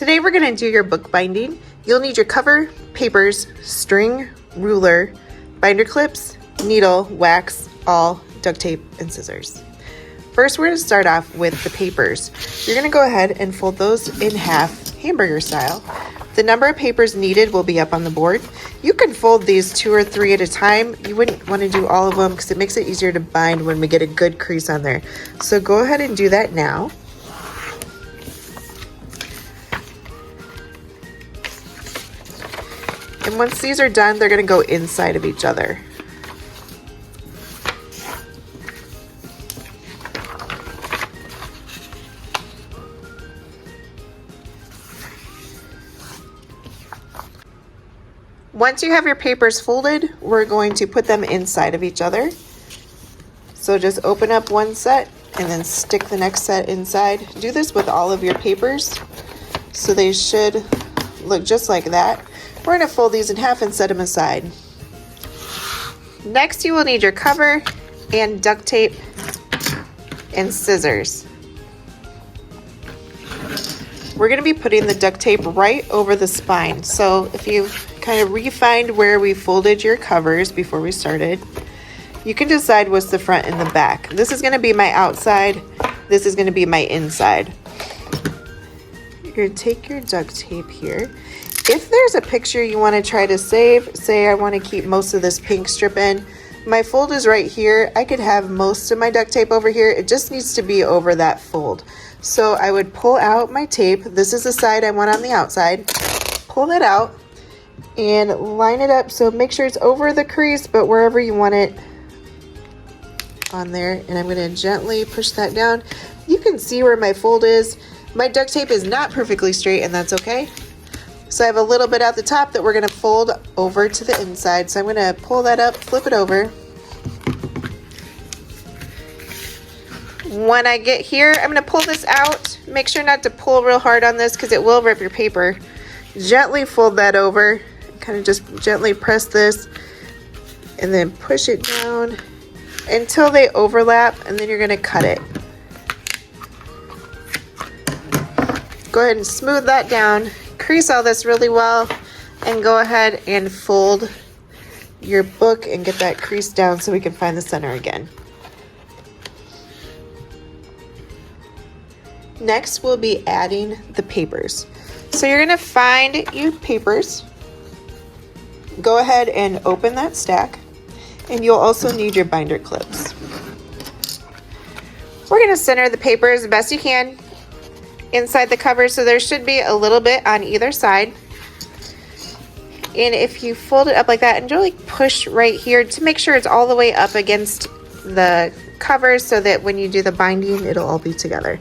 Today we're going to do your book binding. You'll need your cover, papers, string, ruler, binder clips, needle, wax, awl, duct tape, and scissors. First, we're going to start off with the papers. You're going to go ahead and fold those in half, hamburger style. The number of papers needed will be up on the board. You can fold these 2 or 3 at a time. You wouldn't want to do all of them because it makes it easier to bind when we get a good crease on there. So go ahead and do that now. And once these are done, they're going to go inside of each other. Once you have your papers folded, we're going to put them inside of each other. So just open up one set and then stick the next set inside. Do this with all of your papers, so they should look just like that. We're going to fold these in half and set them aside. Next, you will need your cover and duct tape and scissors. We're going to be putting the duct tape right over the spine. So if you kind of re-find where we folded your covers before we started, you can decide what's the front and the back. This is going to be my outside. This is going to be my inside. You're going to take your duct tape here. If there's a picture you want to try to save, say I want to keep most of this pink strip in, my fold is right here. I could have most of my duct tape over here. It just needs to be over that fold. So I would pull out my tape. This is the side I want on the outside. Pull that out and line it up. So make sure it's over the crease, but wherever you want it on there. And I'm going to gently push that down. You can see where my fold is. My duct tape is not perfectly straight, and that's okay. So I have a little bit at the top that we're going to fold over to the inside. So I'm going to pull that up, flip it over. When I get here, I'm going to pull this out. Make sure not to pull real hard on this because it will rip your paper. Gently fold that over. Kind of just gently press this and then push it down until they overlap, and then you're going to cut it. Go ahead and smooth that down. Crease all this really well and go ahead and fold your book and get that crease down so we can find the center again. Next, we'll be adding the papers. So you're going to find your papers. Go ahead and open that stack, and you'll also need your binder clips. We're going to center the paper as best you can inside the cover, so there should be a little bit on either side. And if you fold it up like that and really push right here to make sure it's all the way up against the cover so that when you do the binding, it'll all be together.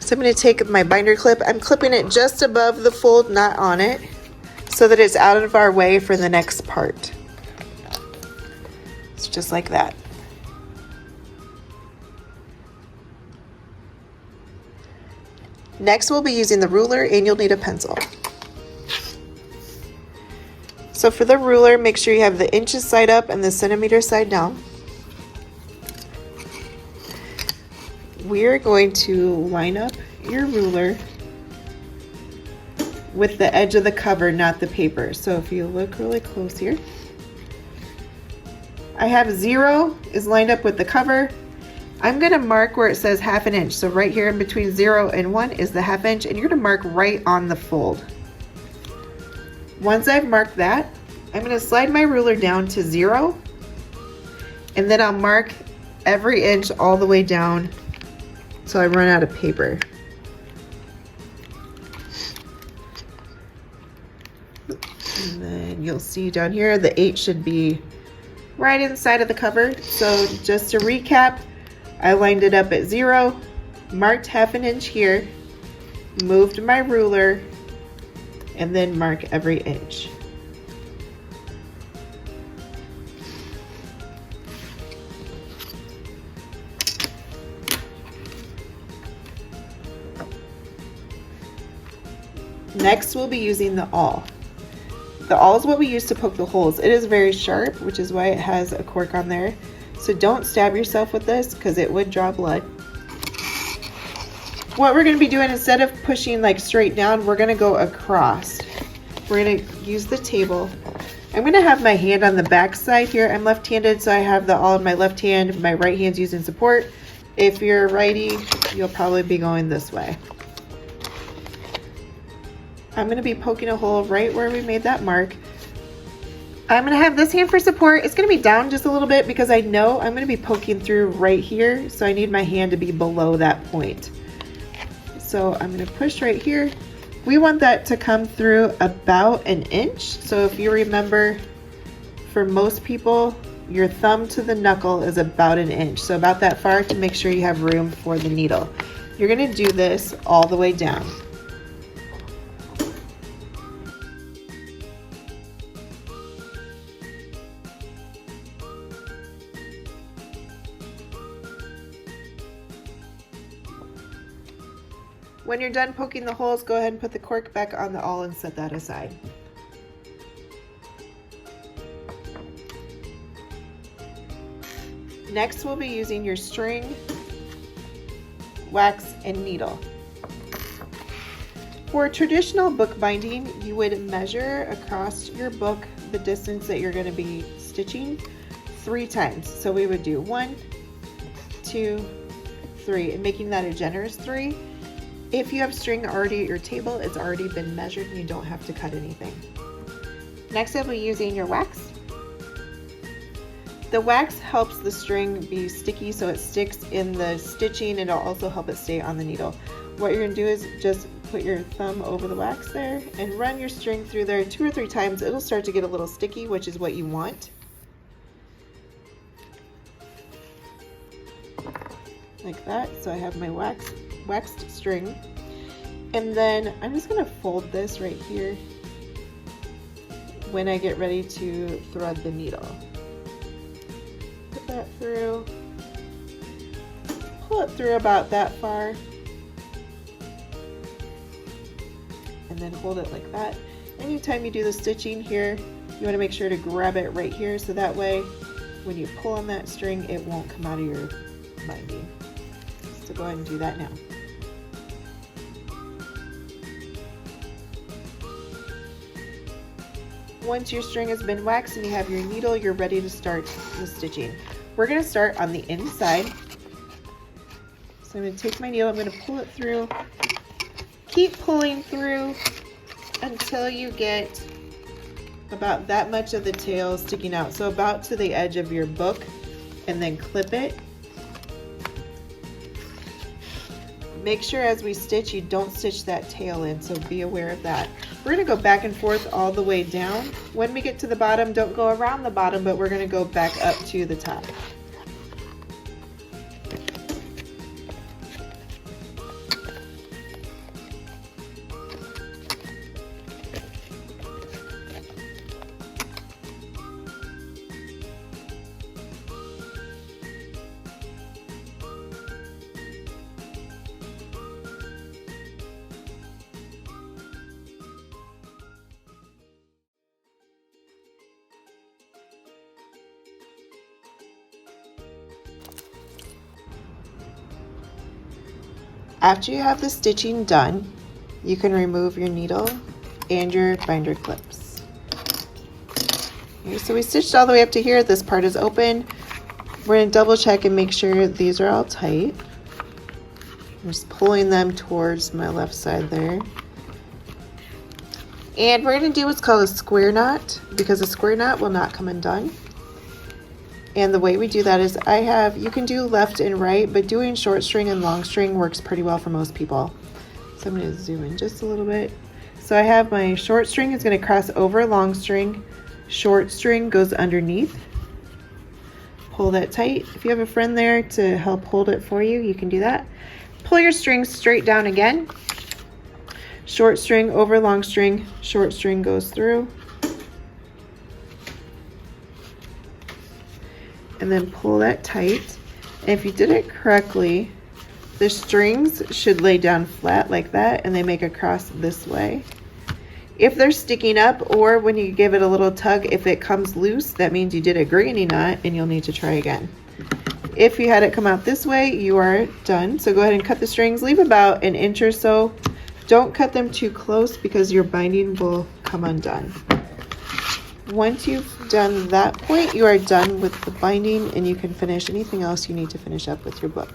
So I'm going to take my binder clip. I'm clipping it just above the fold, not on it, so that it's out of our way for the next part. It's just like that. Next, we'll be using the ruler, and you'll need a pencil. So for the ruler, make sure you have the inches side up and the centimeter side down. We're going to line up your ruler with the edge of the cover, not the paper. So if you look really close here, I have 0 is lined up with the cover. I'm going to mark where it says 1/2 inch. So right here in between 0 and 1 is the 1/2 inch, and you're going to mark right on the fold. Once I've marked that, I'm going to slide my ruler down to 0, and then I'll mark every inch all the way down so I run out of paper. And then you'll see down here the 8 should be right inside of the cover. So just to recap, I lined it up at 0, marked 1/2 inch here, moved my ruler, and then mark every inch. Next, we'll be using the awl. The awl is what we use to poke the holes. It is very sharp, which is why it has a cork on there. So don't stab yourself with this because it would draw blood. what we're going to be doing, instead of pushing like straight down, we're going to go across. We're going to use the table. I'm going to have my hand on the back side here. I'm left-handed, so I have the all in my left hand. My right hand's using support. If you're righty, you'll probably be going this way. I'm going to be poking a hole right where we made that mark. I'm going to have this hand for support. It's going to be down just a little bit because I know I'm going to be poking through right here, so I need my hand to be below that point. So I'm going to push right here. We want that to come through about an inch. So if you remember, for most people, your thumb to the knuckle is about an inch. So about that far to make sure you have room for the needle. You're going to do this all the way down. When you're done poking the holes, go ahead and put the cork back on the awl and set that aside. Next, we'll be using your string, wax, and needle. For traditional book binding, you would measure across your book the distance that you're going to be stitching 3 times. So we would do 1, 2, 3, and making that a generous 3. If you have string already at your table, it's already been measured and you don't have to cut anything. Next, I'll be using your wax. The wax helps the string be sticky so it sticks in the stitching, and it'll also help it stay on the needle. What you're going to do is just put your thumb over the wax there and run your string through there 2 or 3 times. It'll start to get a little sticky, which is what you want. Like that. So I have my waxed string, and then I'm just going to fold this right here when I get ready to thread the needle. Put that through, pull it through about that far, and then hold it like that. Anytime you do the stitching here, you want to make sure to grab it right here, so that way when you pull on that string, it won't come out of your binding. So go ahead and do that now. Once your string has been waxed and you have your needle, you're ready to start the stitching. We're going to start on the inside. So I'm going to take my needle, I'm going to pull it through. Keep pulling through until you get about that much of the tail sticking out. So about to the edge of your book, and then clip it. Make sure as we stitch, you don't stitch that tail in, so be aware of that. We're going to go back and forth all the way down. When we get to the bottom, don't go around the bottom, but we're going to go back up to the top. After you have the stitching done, you can remove your needle and your binder clips. Okay, so we stitched all the way up to here. This part is open. We're going to double check and make sure these are all tight. I'm just pulling them towards my left side there. And we're going to do what's called a square knot, because a square knot will not come undone. And the way we do that is you can do left and right, but doing short string and long string works pretty well for most people. So I'm going to zoom in just a little bit. So I have my short string is going to cross over long string. Short string goes underneath. Pull that tight. If you have a friend there to help hold it for you, you can do that. Pull your string straight down again. Short string over long string. Short string goes through. And then pull that tight. And if you did it correctly, the strings should lay down flat like that, and they make a cross this way. If they're sticking up, or when you give it a little tug, if it comes loose, that means you did a granny knot and you'll need to try again. If you had it come out this way, you are done. So go ahead and cut the strings. Leave about an inch or so. Don't cut them too close because your binding will come undone. Once you've done that point, you are done with the binding and you can finish anything else you need to finish up with your book.